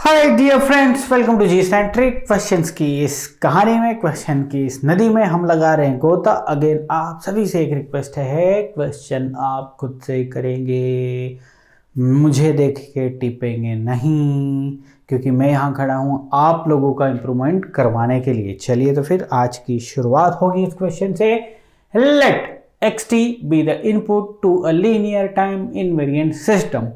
Hi dear friends, welcome to G centric questions की इस कहानी में, क्वेश्चन की इस नदी में हम लगा रहे हैं गोता। अगेन आप सभी से एक रिक्वेस्ट है, क्वेश्चन आप खुद से करेंगे, मुझे देख के टिपेंगे नहीं, क्योंकि मैं यहाँ खड़ा हूँ आप लोगों का इम्प्रूवमेंट करवाने के लिए। चलिए तो फिर आज की शुरुआत होगी इस क्वेश्चन से। Let xt be the input to a linear time invariant system.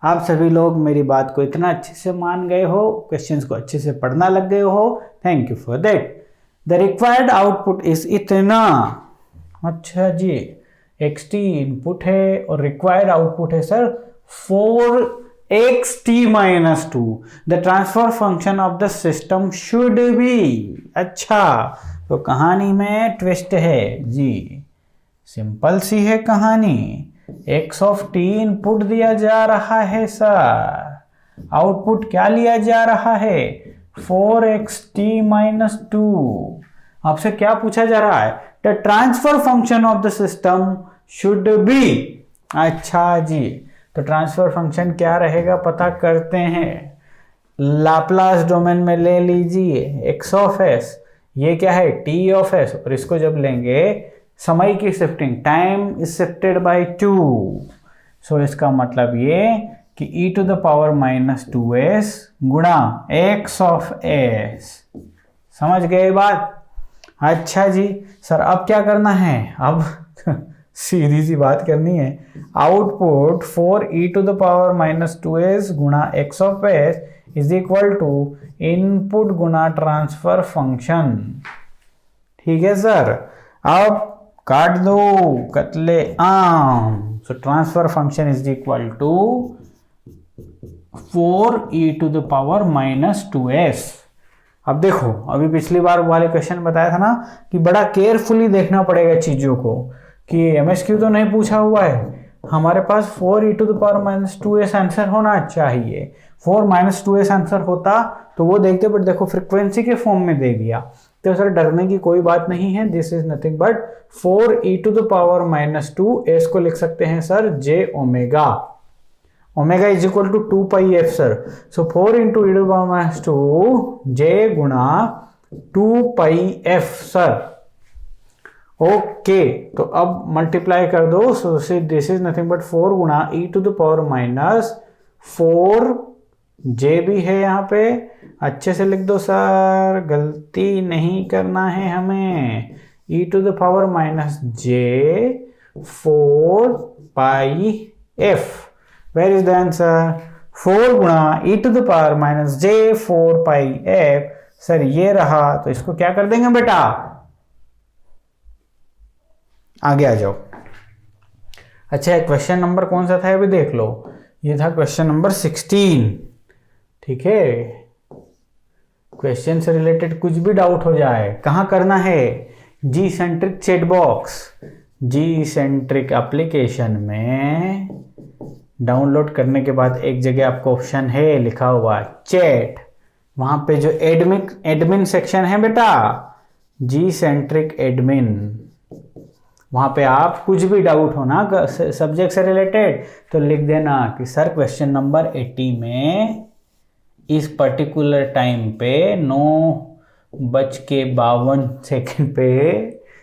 आप सभी लोग मेरी बात को इतना अच्छे से मान गए हो, क्वेश्चंस को अच्छे से पढ़ना लग गए हो, thank you for that. The required output is इतना। अच्छा जी, xt इनपुट है और रिक्वायर्ड आउटपुट है sir 4xt-2। The transfer function of the system should be. अच्छा, तो कहानी में ट्विस्ट है जी, सिंपल सी है कहानी। x ऑफ t इनपुट दिया जा रहा है सर, आउटपुट क्या लिया जा रहा है 4xt-2। आपसे क्या पूछा जा रहा है, the transfer function of the system should be. अच्छा जी, तो ट्रांसफर फंक्शन क्या रहेगा पता करते हैं। लाप्लास डोमेन में ले लीजिए x ऑफ s, ये क्या है t ऑफ s, और इसको जब लेंगे समय की shifting, time is shifted by 2। So इसका मतलब ये कि e⁻⁻2s गुणा x ऑफ s। समझ गए बात? अच्छा जी सर, अब क्या करना है? अब सीधी सी बात करनी है। आउटपुट 4e⁻⁻2s गुणा x of s is equal to input गुणा ट्रांसफर फंक्शन। ठीक है सर, अब काट दो कतले आम। So transfer function is equal to 4e⁻⁻2s। अब देखो, अभी पिछली बार वाले क्वेश्चन बताया था ना कि बड़ा केयरफुली देखना पड़ेगा चीजों को, कि एमएसक्यू तो नहीं पूछा हुआ है। हमारे पास 4e⁻⁻2s आंसर होना चाहिए। 4-2s आंसर होता तो वो देखते, बट देखो फ्रीक्वेंसी के फॉर्म में दे दिया, तो सर डरने की कोई बात नहीं है। This is nothing but 4e⁻⁻2s को लिख सकते हैं sir j omega. Omega is equal to 2πf sir. So 4 into e⁻2 j गुणा 2πf सर। ओके, तो अब मल्टीप्लाई कर दो। सो दिस इज नथिंग बट 4 गुणा e⁻⁻4 j भी है यहाँ पे, अच्छे से लिख दो सर, गलती नहीं करना है हमें। e⁻⁻j 4πf। Where is the answer? 4 गुणा e⁻⁻j 4πf सर, ये रहा। तो इसको क्या कर देंगे बेटा, आगे आ जाओ। अच्छा, क्वेश्चन नंबर कौन सा था अभी देख लो, ये था क्वेश्चन नंबर 16। ठीक है, क्वेश्चन से रिलेटेड कुछ भी डाउट हो जाए, कहाँ करना है? जी सेंट्रिक चैट बॉक्स, जी सेंट्रिक एप्लीकेशन में डाउनलोड करने के बाद एक जगह आपको ऑप्शन है लिखा हुआ चैट, वहां पे जो एडमिन सेक्शन है बेटा, जी सेंट्रिक एडमिन, वहां पे आप कुछ भी डाउट हो ना सब्जेक्ट से रिलेटेड तो लिख देना कि सर क्वेश्चन नंबर 80 में इस पर्टिकुलर टाइम पे 9:52 पे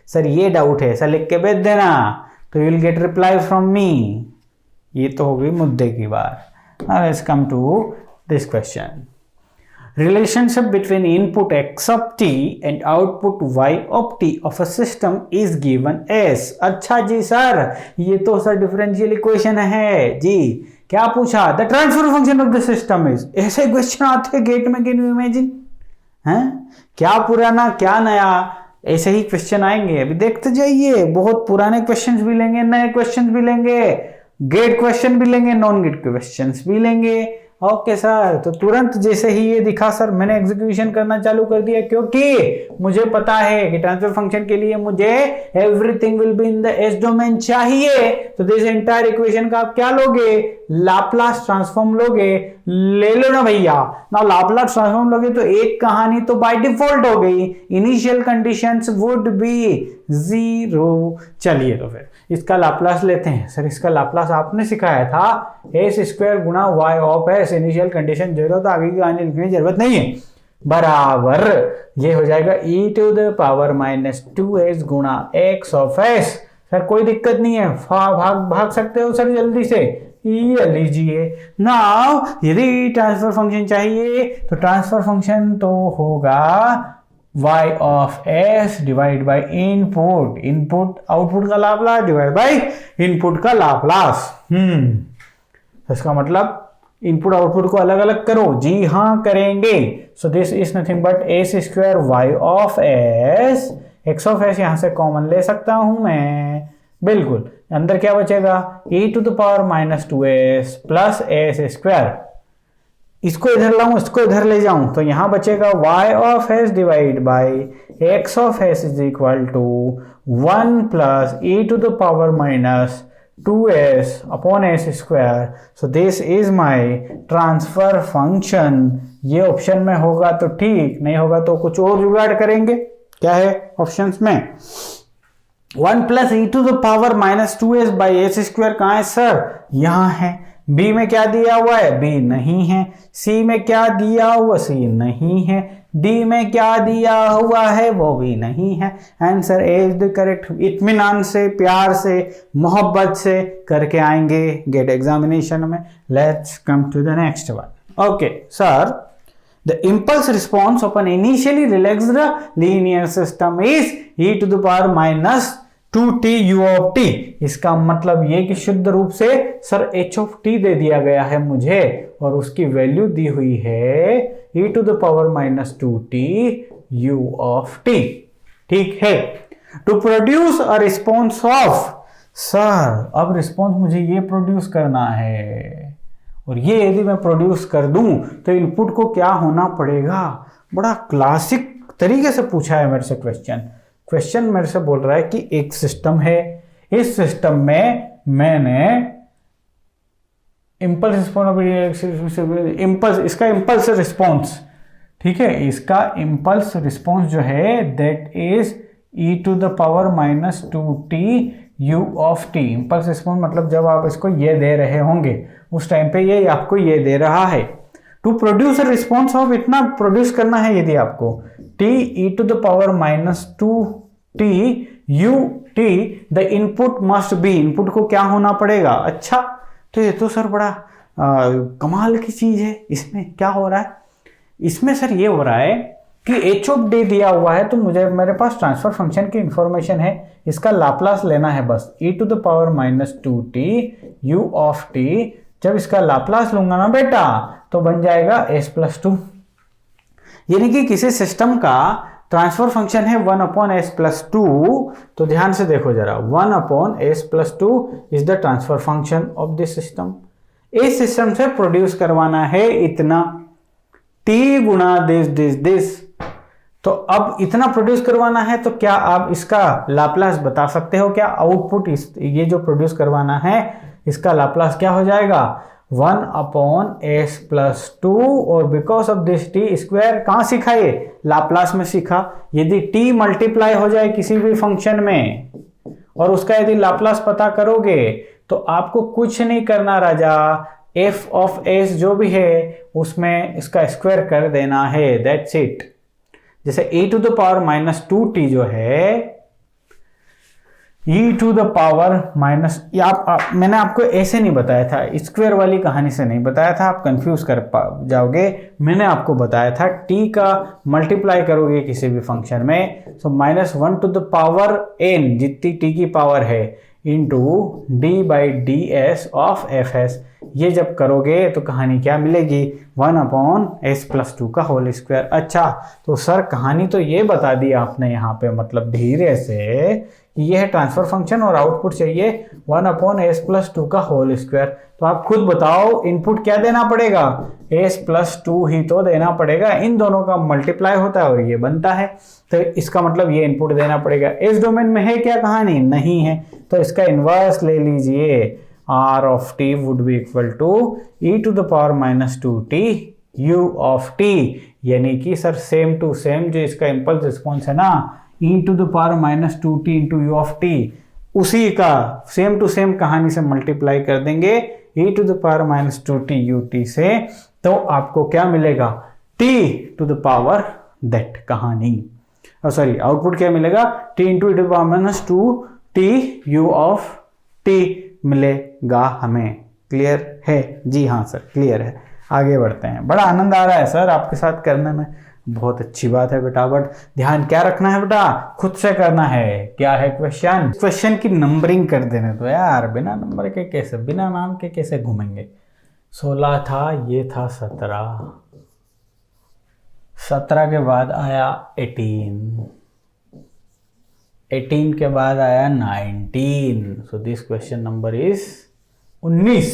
सर ये डाउट है, सर लिख के भेज देना, तो you will get reply from me. ये तो हो गई मुद्दे की बात। Now let's come to this question. Relationship between input x of t and output y of t of a system is given as। अच्छा जी सर, ये तो सर डिफरेंशियल इक्वेशन है जी। क्या पूछा? The transfer function of the system is. ऐसे question आते हैं gate में, कैन यू इमेजिन? हैं, क्या पुराना क्या नया, ऐसे ही क्वेश्चन आएंगे। अभी देखते जाइए, बहुत पुराने क्वेश्चंस भी लेंगे, नए क्वेश्चंस भी लेंगे, गेट क्वेश्चन भी लेंगे, नॉन गेट क्वेश्चंस भी लेंगे। ओके सर, तो तुरंत जैसे ही ये दिखा सर, मैंने एग्जीक्यूशन करना चालू कर दिया, क्योंकि मुझे पता है कि ट्रांसफर फंक्शन के लिए मुझे everything will be in the S domain चाहिए। तो दिस एंटायर इक्वेशन का आप क्या लोगे? लाप्लास ट्रांसफॉर्म लोगे, ले लो ना भैया ना, लाप्लास ट्रांसफॉर्म लोगे तो एक कहानी तो बाय डिफॉल्ट हो गई, इनिशियल कंडीशंस वुड बी 0। चलिए तो फिर इसका लाप्लास लेते हैं। सर इसका लाप्लास आपने सिखाया था एस स्क्वायर गुणा Y of S, initial condition 0, तो आगे की कहानी लिखने की जरूरत नहीं है, बराबर ये हो जाएगा e to the power minus 2s गुणा x ऑफ s। सर कोई दिक्कत नहीं है, भाग सकते हो सर जल्दी से, ये लीजिए। नाउ यदि ट्रांसफर फंक्शन चाहिए तो ट्रांसफर फंक्शन तो होगा y of s divide by input, input output का लाप्लास डिवाइड बाय इनपुट का लाप्लास। इसका मतलब इनपुट आउटपुट को अलग अलग करो, जी हाँ करेंगे। So this is nothing but S square Y of S, X of S यहां से कॉमन ले सकता हूं मैं, बिल्कुल। अंदर क्या बचेगा, e to the power minus 2s plus S square. इसको इधर लाऊं, इसको इधर ले जाऊं तो यहां बचेगा y of s divide by x of s is equal to 1 plus e to the power minus 2s upon s square. So this is my transfer function. ये ऑप्शन में होगा तो ठीक, नहीं होगा तो कुछ और जुगाड़ करेंगे। क्या है ऑप्शंस में, 1 plus e to the power minus 2s by S square कहाँ है सर, यहाँ है। b में क्या दिया हुआ है, b नहीं है। c में क्या दिया हुआ, c नहीं है। d में क्या दिया हुआ है, वो भी नहीं है। Answer is the correct. इत्मीनान से, प्यार से, मोहब्बत से करके आएंगे गेट एग्जामिनेशन में। Let's come to the next one. Okay sir, the impulse response of an initially relaxed linear system is e to the power minus 2t u of t। इसका मतलब ये कि शुद्ध रूप से सर h of t दे दिया गया है मुझे और उसकी वैल्यू दी हुई है e to the power minus 2t u of t। ठीक है, to produce a response of, sir अब रिस्पॉन्स मुझे ये प्रोड्यूस करना है और ये यदि मैं प्रोड्यूस कर दूं तो इनपुट को क्या होना पड़ेगा। बड़ा क्लासिक तरीके से पूछा है मेरे से क्वेश्चन मेरे से बोल रहा है कि एक सिस्टम है, इस सिस्टम में मैंने इसका इम्पल्स रिस्पॉन्स, ठीक है, इसका इम्पल्स रिस्पॉन्स जो है that is e to the power minus 2t u of t। Impulse response मतलब जब आप इसको ये दे रहे होंगे उस टाइम पे ये आपको ये दे रहा है। टू प्रोड्यूस रिस्पॉन्स ऑफ, इतना प्रोड्यूस करना है यदि आपको, t e to the power minus 2t u t, the input must be, input को क्या होना पड़ेगा। अच्छा तो ये तो सर बड़ा कमाल की चीज है। इसमें क्या हो रहा है, इसमें सर ये हो रहा है कि h ऑफ d दिया हुआ है तो मुझे, मेरे पास ट्रांसफर फंक्शन की इंफॉर्मेशन है, इसका लाप्लास लेना है बस, e to the power minus 2t u of t। जब इसका लाप्लास लूंगा ना बेटा तो बन जाएगा s प्लस 2। यानी कि किसी सिस्टम का ट्रांसफर फंक्शन है 1 अपॉन एस प्लस 2, तो ध्यान से देखो जरा, 1 upon S plus 2 is the transfer function of this system. इस सिस्टम से प्रोड्यूस करवाना है इतना, t गुणा दिस। तो अब इतना प्रोड्यूस करवाना है तो क्या आप इसका लाप्लास बता सकते हो क्या, आउटपुट ये जो प्रोड्यूस करवाना है इसका लाप्लास क्या हो जाएगा, 1 अपॉन एस प्लस 2, और because of this T square कहाँ सीखा, ये लाप्लास में सीखा। यदि टी मल्टीप्लाई हो जाए किसी भी फंक्शन में और उसका यदि लाप्लास पता करोगे तो आपको कुछ नहीं करना राजा, एफ ऑफ एस जो भी है उसमें इसका स्क्वायर कर देना है, दैट्स इट। जैसे e to the power minus 2t जो है, e to the power minus, मैंने आपको ऐसे नहीं बताया था, स्क्वायर वाली कहानी से नहीं बताया था, आप कंफ्यूज कर जाओगे। मैंने आपको बताया था t का मल्टीप्लाई करोगे किसी भी फंक्शन में, so minus 1 to the power n जितनी t की पावर है into D by D S of F S. ये जब करोगे तो कहानी क्या मिलेगी, 1 अपॉन एस प्लस 2 का होल स्क्वायर। अच्छा तो सर कहानी तो ये बता दी आपने यहाँ पे, मतलब धीरे से कि ये है ट्रांसफर फंक्शन और आउटपुट चाहिए 1 अपॉन एस प्लस 2 का होल स्क्वायर। तो आप खुद बताओ इनपुट क्या देना पड़ेगा, एस प्लस 2 ही तो देना पड़ेगा, इन दोनों का मल्टीप्लाई होता है और ये बनता है, तो इसका मतलब ये इनपुट देना पड़ेगा। इस डोमेन में है क्या कहानी, नहीं है, तो इसका इन्वर्स ले लीजिए, r of t would be equal to e to the power minus 2t u of t, यानी कि सर सेम टू सेम जो इसका इम्पल्स रिस्पॉन्स है ना e to the power minus 2t into u of t, उसी का same to same कहानी से मल्टीप्लाई कर देंगे e to the power minus 2t ut से, तो आपको क्या मिलेगा t to the power that कहानी, सॉरी आउटपुट क्या मिलेगा t into e to the power minus 2t u of t मिलेगा हमें। क्लियर है जी? हाँ सर क्लियर है। आगे बढ़ते हैं। बड़ा आनंद आ रहा है सर आपके साथ करने में, बहुत अच्छी बात है बेटा, बट ध्यान क्या रखना है बेटा, खुद से करना है। क्या है क्वेश्चन? क्वेश्चन की नंबरिंग कर देने तो यार, बिना नंबर के कैसे, बिना नाम के कैसे घूमेंगे। 16 था, ये था 17, 17 के बाद आया 18, 18 के बाद आया 19, so this question number is 19।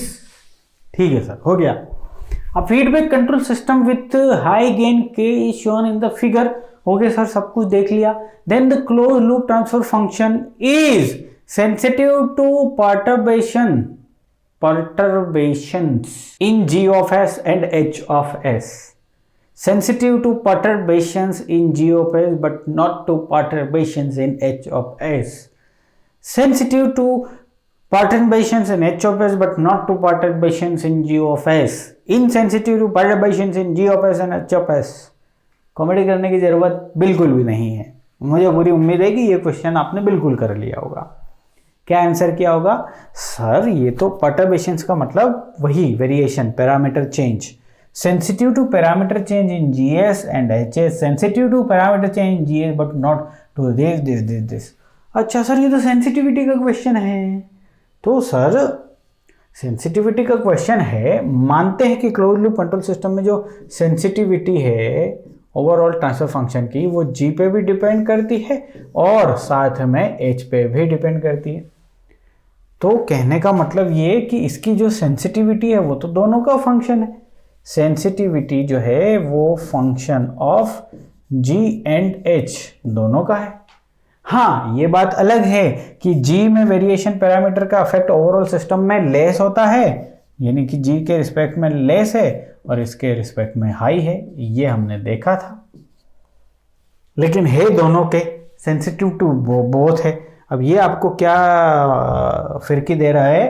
ठीक है सर, हो गया। A feedback control system with high gain K is shown in the figure। हो गया सर, सब कुछ देख लिया। Then the closed loop transfer function is sensitive to perturbations in G of S and H of S। Sensitive to perturbations in G of S but not to perturbations in H of S। Sensitive to perturbations in H of S but not to perturbations in G of S। Insensitive to perturbations in G of S and H of S। Comedy करने की जरूरत बिल्कुल भी नहीं है। मुझे पूरी उम्मीद है कि ये क्वेश्चन आपने बिल्कुल कर लिया होगा। क्या आंसर किया होगा? सर ये तो perturbations का मतलब वही variation, parameter change. Sensitive to parameter change in GS and HS, sensitive to parameter change in GS but not to this। अच्छा सर, ये तो सेंसिटिविटी का क्वेश्चन है। तो सर सेंसिटिविटी का क्वेश्चन है, मानते हैं कि क्लोज लूप कंट्रोल सिस्टम में जो सेंसिटिविटी है ओवरऑल ट्रांसफर फंक्शन की, वो जी पे भी डिपेंड करती है और साथ में एच पे भी डिपेंड करती है। तो कहने का मतलब ये कि इसकी जो सेंसिटिविटी है वो तो दोनों का फंक्शन है। सेंसिटिविटी जो है वो function of G and H दोनों का है। हाँ, ये बात अलग है कि G में वेरिएशन पैरामीटर का इफेक्ट ओवरऑल सिस्टम में लेस होता है, यानी कि G के रिस्पेक्ट में लेस है और इसके रिस्पेक्ट में हाई है, ये हमने देखा था। लेकिन है दोनों के सेंसिटिव टू बोथ है। अब ये आपको क्या फिरकी दे रहा है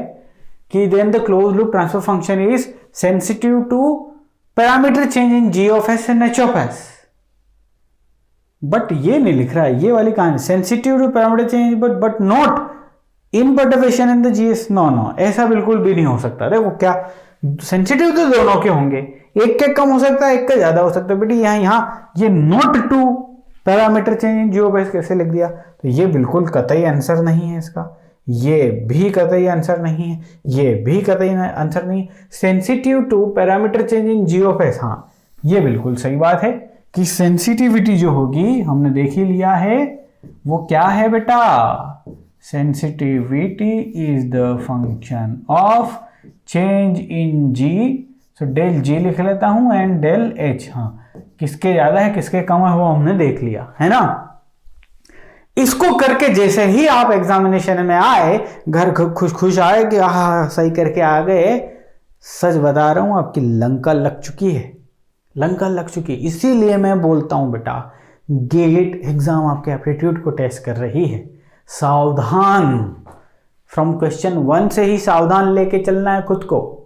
कि then the close loop transfer function is sensitive to parameter change in G of S and H of S। But ये नहीं लिख रहा है, ये वाली कहानी sensitive to parameter change but not in perturbation in the GS. No, ऐसा बिल्कुल भी नहीं हो सकता। देखो क्या, सेंसिटिव तो दोनों के होंगे, एक के कम हो सकता है, एक का ज्यादा हो सकता है। बेटी यहाँ ये not to parameter change in G of S कैसे लिख दिया? तो ये बिल्कुल कतई आंसर नहीं है इसका, ये भी कतई आंसर नहीं है, ये भी कतई आंसर नहीं है। Sensitive to parameter change in G of S, हाँ ये बिल्कुल सही बात है कि सेंसिटिविटी जो होगी हमने देख ही लिया है, वो क्या है बेटा? Sensitivity is the function of change in G. So del G लिख लेता हूं एंड डेल एच। हाँ, किसके ज्यादा है किसके कम है वो हमने देख लिया है ना। इसको करके जैसे ही आप एग्जामिनेशन में आए, घर खुश आए कि हाँ सही करके आ गए, सच बता रहा हूं आपकी लंका लग चुकी है, लंका लग चुकी है। इसीलिए मैं बोलता हूं बेटा, गेट एग्जाम आपके एप्टीट्यूड को टेस्ट कर रही है। सावधान, फ्रॉम क्वेश्चन 1 से ही सावधान लेके चलना है खुद को।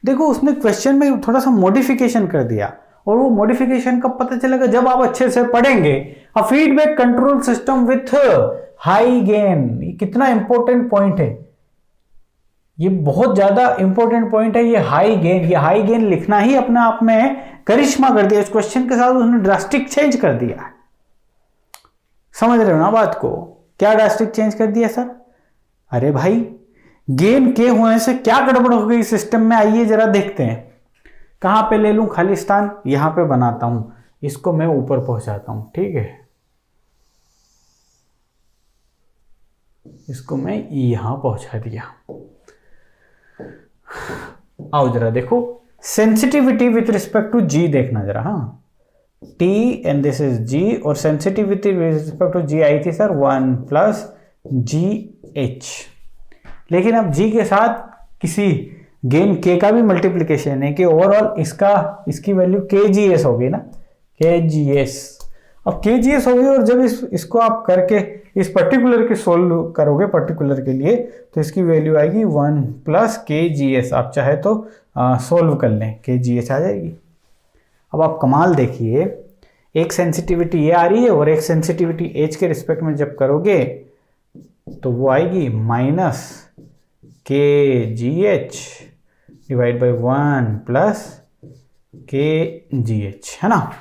देखो उसने क्वेश्चन में थोड़ा सा मॉडिफिकेशन कर दिया, और वो मॉडिफिकेशन कब पता चलेगा? जब आप अच्छे से पढ़ेंगे। A feedback control system with high gain, ये कितना इंपॉर्टेंट पॉइंट है, ये बहुत ज्यादा इंपॉर्टेंट पॉइंट है। ये हाई गेन, ये हाई गेन लिखना ही अपने आप में करिश्मा कर दिया। इस क्वेश्चन के साथ उसने ड्रास्टिक चेंज कर दिया। समझ रहे हो ना बात को? क्या ड्रास्टिक चेंज कर दिया सर? अरे भाई, गेन के होने से क्या गड़बड़ हो गई सिस्टम में, आइए जरा देखते हैं। कहां पे ले लूं खाली स्थान? यहां पे बनाता हूं, इसको मैं ऊपर पहुंचाता हूं, ठीक है। इसको मैं यहां पहुंचा दिया। आओ जरा देखो, sensitivity with respect to G देखना जरा। हाँ, T and this is G, और sensitivity with respect to G आई थी सर 1 + GH। लेकिन अब G के साथ किसी गेन k का भी मल्टीप्लिकेशन है कि ओवरऑल इसकी वैल्यू kgs होगी ना, kgs। अब kgs होगी और जब इसको आप करके इस पर्टिकुलर के सोल्व करोगे पर्टिकुलर के लिए तो इसकी वैल्यू आएगी 1 प्लस kgs। आप चाहे तो सोल्व कर लें, kgs आ जाएगी। अब आप कमाल देखिए, एक सेंसिटिविटी ये आ रही है और एक सेंसिटिविटी एच के रिस्पेक्ट में जब करोगे तो वो आएगी minus kgh divide by 1 plus kgh, है ना।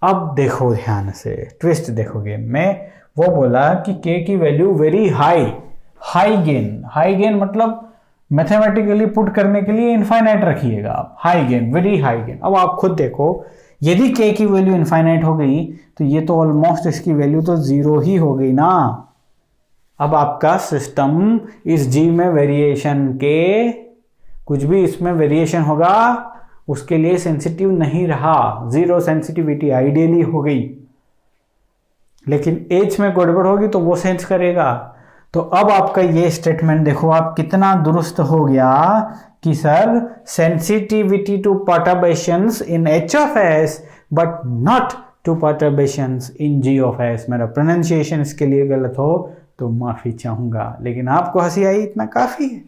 अब देखो ध्यान से, ट्विस्ट देखोगे, मैं वो बोला कि k की वैल्यू वेरी हाई गेन मतलब मैथमेटिकली पुट करने के लिए इनफाइनाइट रखिएगा आप, high gain, very high gain. अब आप खुद देखो, यदि k की वैल्यू इनफाइनाइट हो गई तो ये तो ऑलमोस्ट इसकी वैल्यू तो 0 ही हो गई ना। अब आपका सिस्टम इस g में वेरिएशन के, कुछ भी इसमें वेरिएशन होगा उसके लिए सेंसिटिव नहीं रहा, 0 सेंसिटिविटी आइडियली हो गई। लेकिन h में गड़बड़ होगी तो वो सेंस करेगा। तो अब आपका ये स्टेटमेंट देखो आप कितना दुरुस्त हो गया कि sir sensitivity to perturbations in h of s but not to perturbations in g of s। मेरा प्रोनाउंसिएशन इसके लिए गलत हो तो माफी चाहूंगा, लेकिन आपको हंसी आई इतना काफी है।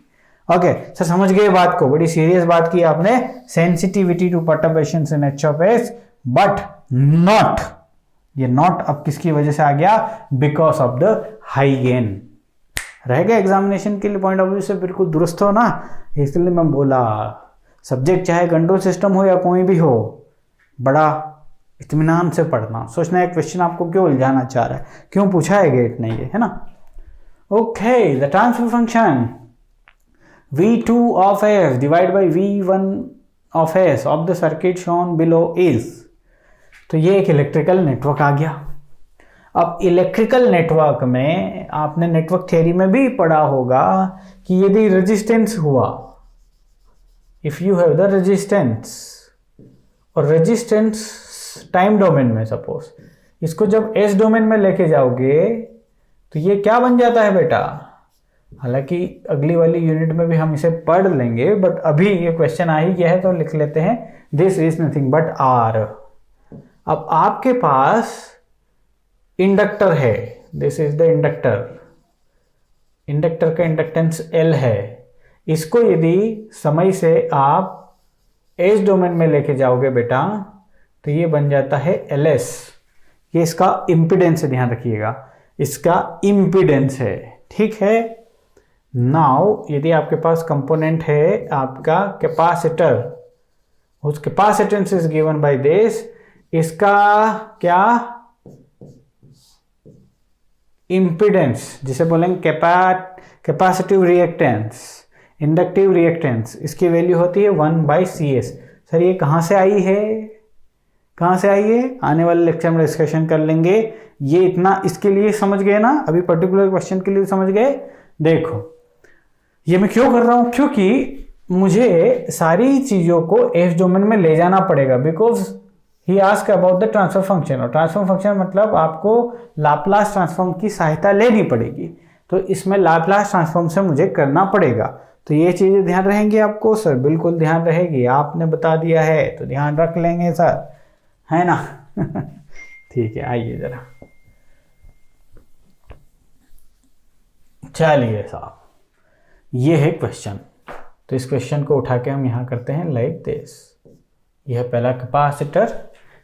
ओके सर, समझ गए बात को, बड़ी सीरियस बात की आपने। Sensitivity to perturbations in h of s but not, ये नॉट अब किसकी वजह से आ गया, because of the high gain. रहेगा एग्जामिनेशन के लिए पॉइंट ऑफ व्यू से बिल्कुल दुरुस्त हो ना, इसलिए मैं बोला सब्जेक्ट चाहे कंट्रोल सिस्टम हो या कोई भी हो, बड़ा इत्मीनान से पढ़ना, सोचना है क्वेश्चन आपको क्यों उलझाना चाह रहा है, क्यों पूछा है गेट ने, ये है ना। Okay, the transfer function v2 of s divided by v1 of s of the circuit shown below is, तो ये एक इलेक्ट्रिकल नेटवर्क आ गया। अब इलेक्ट्रिकल नेटवर्क में आपने नेटवर्क थ्योरी में भी पढ़ा होगा कि यदि रेजिस्टेंस हुआ, if you have the resistance, और रेजिस्टेंस टाइम डोमेन में सपोज, इसको जब एस डोमेन में लेके जाओगे तो ये क्या बन जाता है बेटा, हालांकि अगली वाली यूनिट में भी हम इसे पढ़ लेंगे, बट अभी ये क्वेश्चन आ ही गया है तो लिख लेते हैं, this is nothing but R. अब आपके पास इंडक्टर है, दिस इज द इंडक्टर का इंडक्टेंस L है। इसको यदि समय से आप एस डोमेन में लेके जाओगे बेटा तो ये बन जाता है LS। ये इसका इम्पीडेंस है, ध्यान रखिएगा, इसका इम्पीडेंस है, ठीक है। नाउ यदि आपके पास कंपोनेंट है आपका कैपेसिटर, उस capacitance is given by this, इसका क्या इम्पीडेंस, जिसे बोलेंगे कैपेसिटिव रिएक्टेंस, इंडक्टिव रिएक्टेंस, इसकी वैल्यू होती है 1/CS। सर ये कहाँ से आई है, कहाँ से आई है, आने वाले लेक्चर में डिस्कशन कर लेंगे। ये इतना इसके लिए समझ गए ना, अभी पर्टिकुलर क्वेश्चन के लिए समझ गए। देखो ये मैं क्यों कर रहा हूं, क्योंकि मुझे सारी चीजों को एस डोमेन में ले जाना पड़ेगा, because he ask about the transfer function, और ट्रांसफर फंक्शन मतलब आपको लाप्लास ट्रांसफॉर्म की सहायता लेनी पड़ेगी, तो इसमें लाप्लास ट्रांसफॉर्म से मुझे करना पड़ेगा। तो ये चीजें ध्यान रहेंगी आपको सर, बिल्कुल ध्यान रहेगी, आपने बता दिया है तो ध्यान रख लेंगे सर, है ना। ठीक है, आइए जरा, चलिए साहब, ये है क्वेश्चन। तो इस क्वेश्चन को उठा के हम यहाँ करते हैं लाइक दिस। यह पहला कैपेसिटर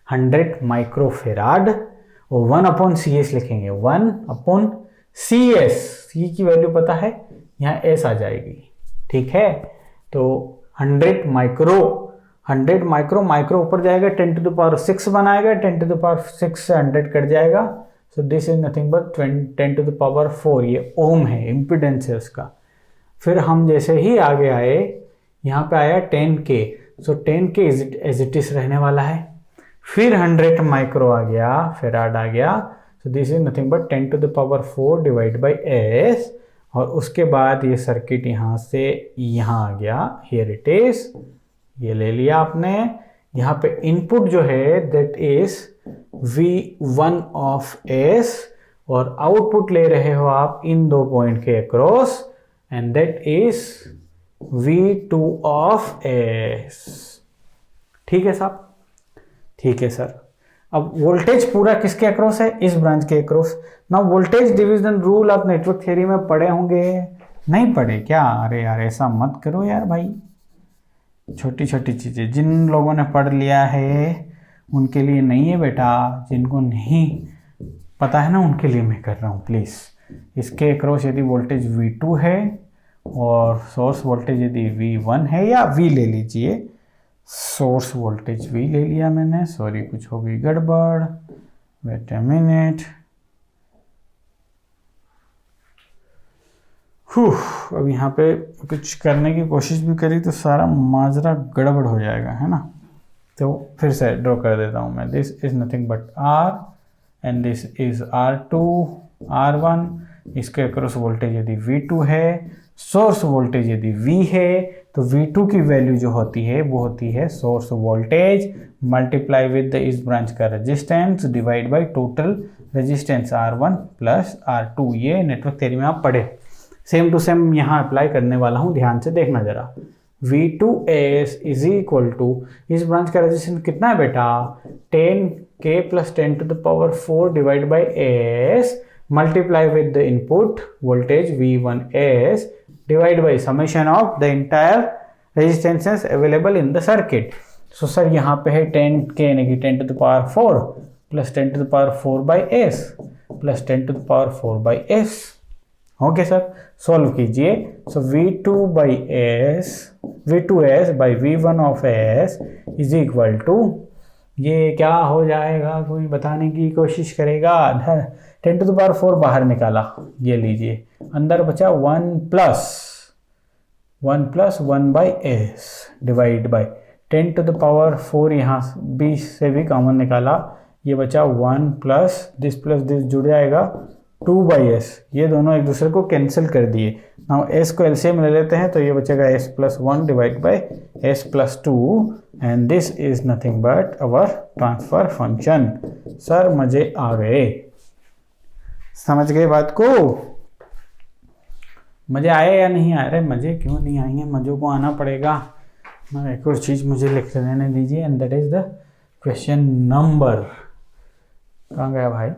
100 माइक्रोफेराड और 1/CS लिखेंगे, 1/CS, सी की वैल्यू पता है, यहाँ S आ जाएगी, ठीक है। तो 100 माइक्रो ऊपर जाएगा 10⁶ बनाएगा, 10⁶ से 100 कट जाएगा, सो दिस इज नथिंग बट 10⁴, ये ओम है, इम्पीडेंस है उसका। फिर हम जैसे ही आगे आए, यहाँ पे आया 10K, so 10K as it is रहने वाला है। फिर 100 माइक्रो आ गया, फेराड आ गया, सो this is nothing but 10⁴ divide by S, और उसके बाद ये सर्किट यहाँ से यहाँ आ गया, हियर इट इज, ये ले लिया आपने। यहाँ पे इनपुट जो है that is V1 of S, और आउटपुट ले रहे हो आप इन दो पॉइंट के across, and that is V2 of S। ठीक है साहब, ठीक है सर। अब वोल्टेज पूरा किसके अक्रॉस है? इस ब्रांच के अक्रॉस। ना वोल्टेज डिवीजन रूल आप नेटवर्क थ्योरी में पढ़े होंगे, नहीं पढ़े क्या? अरे यार ऐसा मत करो यार भाई, छोटी छोटी चीजें जिन लोगों ने पढ़ लिया है उनके लिए नहीं है बेटा, जिनको नहीं पता है ना उनके लिए मैं कर रहा हूँ। प्लीज इसके अक्रॉस यदि वोल्टेज V2 है और सोर्स वोल्टेज यदि V1 है, या V ले लीजिए, सोर्स वोल्टेज V ले लिया मैंने, सॉरी कुछ हो गई गड़बड़, वेट अ मिनट। अब यहाँ पे कुछ करने की कोशिश भी करी तो सारा माजरा गड़बड़ हो जाएगा, है ना। तो फिर से ड्रॉ कर देता हूँ मैं। This is nothing but R and this is R2 R1। इसके अक्रॉस वोल्टेज यदि V2 है, सोर्स वोल्टेज यदि V है, तो V2 की वैल्यू जो होती है वो होती है सोर्स वोल्टेज मल्टीप्लाई विद इस ब्रांच का resistance divide by total resistance R1 plus R2। ये नेटवर्क थ्योरी में आप पढ़े, सेम टू सेम यहाँ अप्लाई करने वाला हूँ, ध्यान से देखना जरा। V2S इज इक्वल टू, इस ब्रांच का रेजिस्टेंस कितना है बेटा? 10K plus 10 to the power 4 divide by S multiply with the input voltage V1S divide by summation of the entire resistances available in the circuit. So sir यहाँ पे है 10K यानी कि 10 to the power 4 plus 10 to the power 4 by S plus 10 to the power 4 by S। Okay sir, solve कीजिए। So V2S by V1 of S is equal to, ये क्या हो जाएगा कोई बताने की कोशिश करेगा? 10 टू द पावर 4 बाहर निकाला, ये लीजिए, अंदर बचा 1 plus 1 by S divide by 10 to the power 4, यहाँ 20 से भी कॉमन निकाला, ये बचा 1 प्लस दिस जुड़ जाएगा 2 बाई S। ये दोनों एक दूसरे को कैंसिल कर दिए। नाउ S को एलसीएम ले लेते हैं तो ये बचेगा S plus 1 divide by S plus 2 and this is nothing but our transfer function. Sir मजे आ गए, समझ गए बात को? मजे आए या नहीं आ रहे? मजे क्यों नहीं आएंगे, मजों को आना पड़ेगा। एक और चीज मुझे लिख लेने दीजिए and that is the question number. कहाँ गया भाई?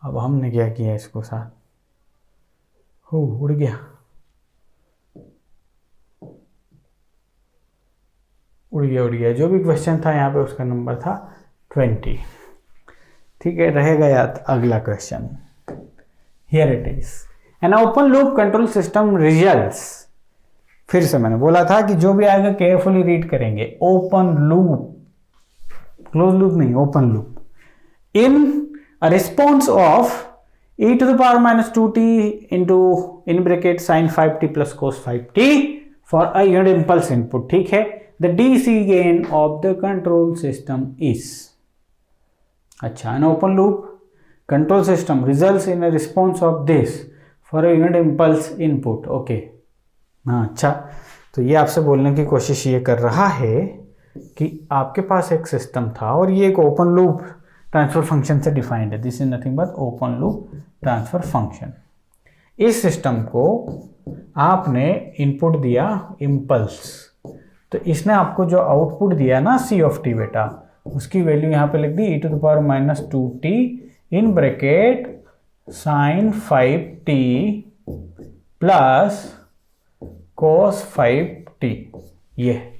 अब हमने क्या किया इसको साथ, हो उड़ गया, जो भी क्वेश्चन था यहाँ पे उसका नंबर था 20। ठीक है, रहेगा याद अगला question. Here it is, an open loop control system results. फिर से मैंने बोला था कि जो भी आएगा केयरफुली रीड करेंगे। ओपन लूप, क्लोज लूप नहीं, open loop. In a response of e to the power minus 2t into in bracket sin 5t plus cos 5t for a unit impulse input। ठीक है, the DC gain of the control system is, अच्छा, an open loop control system results in a response of this for a unit impulse input। Okay, हाँ अच्छा, तो ये आपसे बोलने की कोशिश ये कर रहा है कि आपके पास एक सिस्टम था और ये एक ओपन लूप ट्रांसफर फंक्शन से डिफाइंड है। This is nothing but open loop transfer function. इस सिस्टम को आपने इनपुट दिया इम्पल्स, तो इसने आपको जो आउटपुट दिया ना C ऑफ t बेटा, उसकी वैल्यू यहाँ पे लिख दी e to the power minus 2t in bracket sine 5t plus cos 5t। ये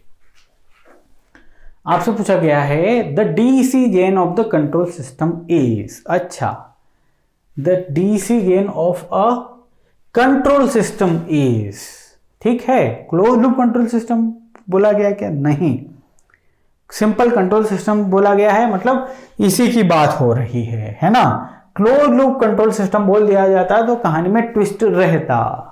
आपसे पूछा गया है the DC gain of the control system is. अच्छा, the DC gain of a control system is, ठीक है। क्लोज लूप कंट्रोल सिस्टम बोला गया क्या? नहीं, सिंपल कंट्रोल सिस्टम बोला गया है, मतलब इसी की बात हो रही है ना। क्लोज लूप कंट्रोल सिस्टम बोल दिया जाता तो कहानी में ट्विस्ट रहता।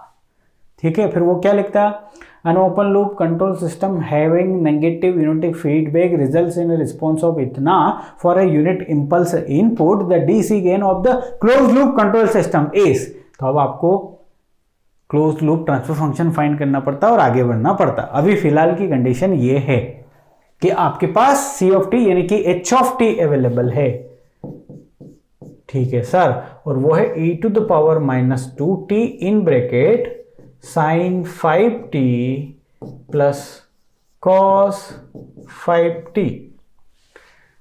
ठीक है, फिर वो क्या लिखता? An open loop control system having negative unit feedback results in a response of इतना for a unit impulse input, the DC gain of the closed loop control system is। तो अब आपको closed loop transfer function find करना पड़ता और आगे बढ़ना पड़ता। अभी फिलहाल की कंडीशन ये है कि आपके पास C of t यानी कि H of t अवेलेबल है। ठीक है सर, और वो है e to the power minus 2t in bracket sin 5t plus cos 5t।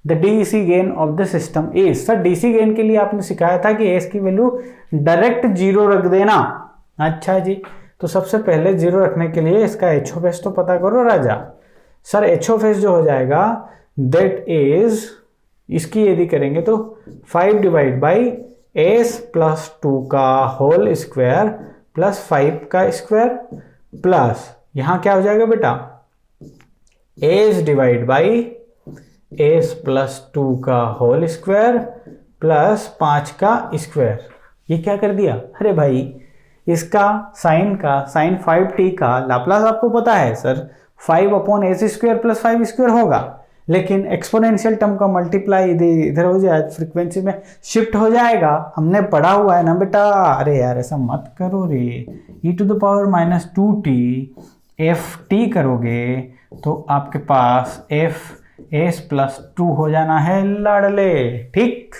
The DC gain of the system is, sir DC gain के लिए आपने सिखाया था कि एस की वैल्यू डायरेक्ट 0 रख देना। अच्छा जी, तो सबसे पहले 0 रखने के लिए इसका एच ऑफ एस तो पता करो राजा। सर एच ऑफ एस जो हो जाएगा दैट इज, इसकी यदि करेंगे तो 5 डिवाइड बाई एस प्लस 2 का होल स्क्वायर प्लस 5 का स्क्वायर प्लस यहां क्या हो जाएगा बेटा, S divide by S plus 2 का होल स्क्वायर प्लस 5 का स्क्वायर। ये क्या कर दिया, अरे भाई इसका साइन 5t का लाप्लास आपको पता है sir 5 upon S square plus 5 square होगा, लेकिन एक्सपोनेंशियल टर्म का मल्टीप्लाई इधर हो जाए, फ्रीक्वेंसी में शिफ्ट हो जाएगा, हमने पढ़ा हुआ है ना बेटा। अरे यार ऐसा मत करो रे, e to the power minus 2t F T करोगे तो आपके पास एफ एस प्लस 2 हो जाना है लाडले, ठीक।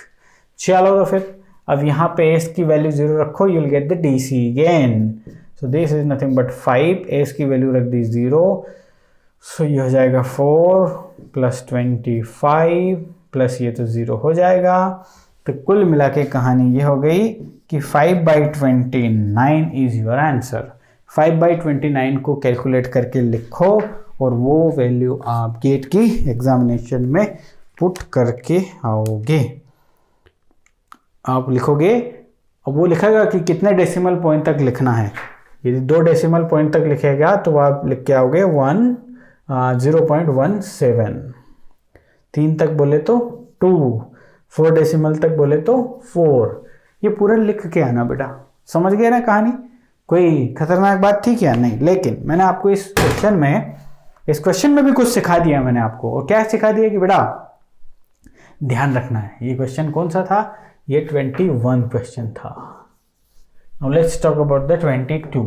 चलो तो फिर अब यहाँ पे एस की वैल्यू 0 रखो, you will get the DC gain. So this is nothing but 5, S की वैल्यू रख दी 0, सो ये हो जाएगा 4 प्लस 25 प्लस ये तो 0 हो जाएगा। तो कुल मिला के कहानी ये हो गई कि 5/29 इज योर आंसर। 5/29 को कैलकुलेट करके लिखो और वो वैल्यू आप गेट की एग्जामिनेशन में पुट करके आओगे। आप लिखोगे और वो लिखेगा कि कितने डेसिमल पॉइंट तक लिखना है। यदि 2 डेसिमल पॉइंट तक लिखेगा तो आप लिख के आओगे 0.17, 3 तक बोले तो 2, 4 डेसिमल तक बोले तो 4। ये पूरा लिख के आना बेटा, समझ गए ना कहानी? कोई खतरनाक बात थी क्या? नहीं। लेकिन मैंने आपको इस क्वेश्चन में भी कुछ सिखा दिया मैंने आपको। और क्या सिखा दिया कि बेटा ध्यान रखना है। ये क्वेश्चन कौन सा था? ये 21 क्वेश्चन था। Now let's talk about the 22।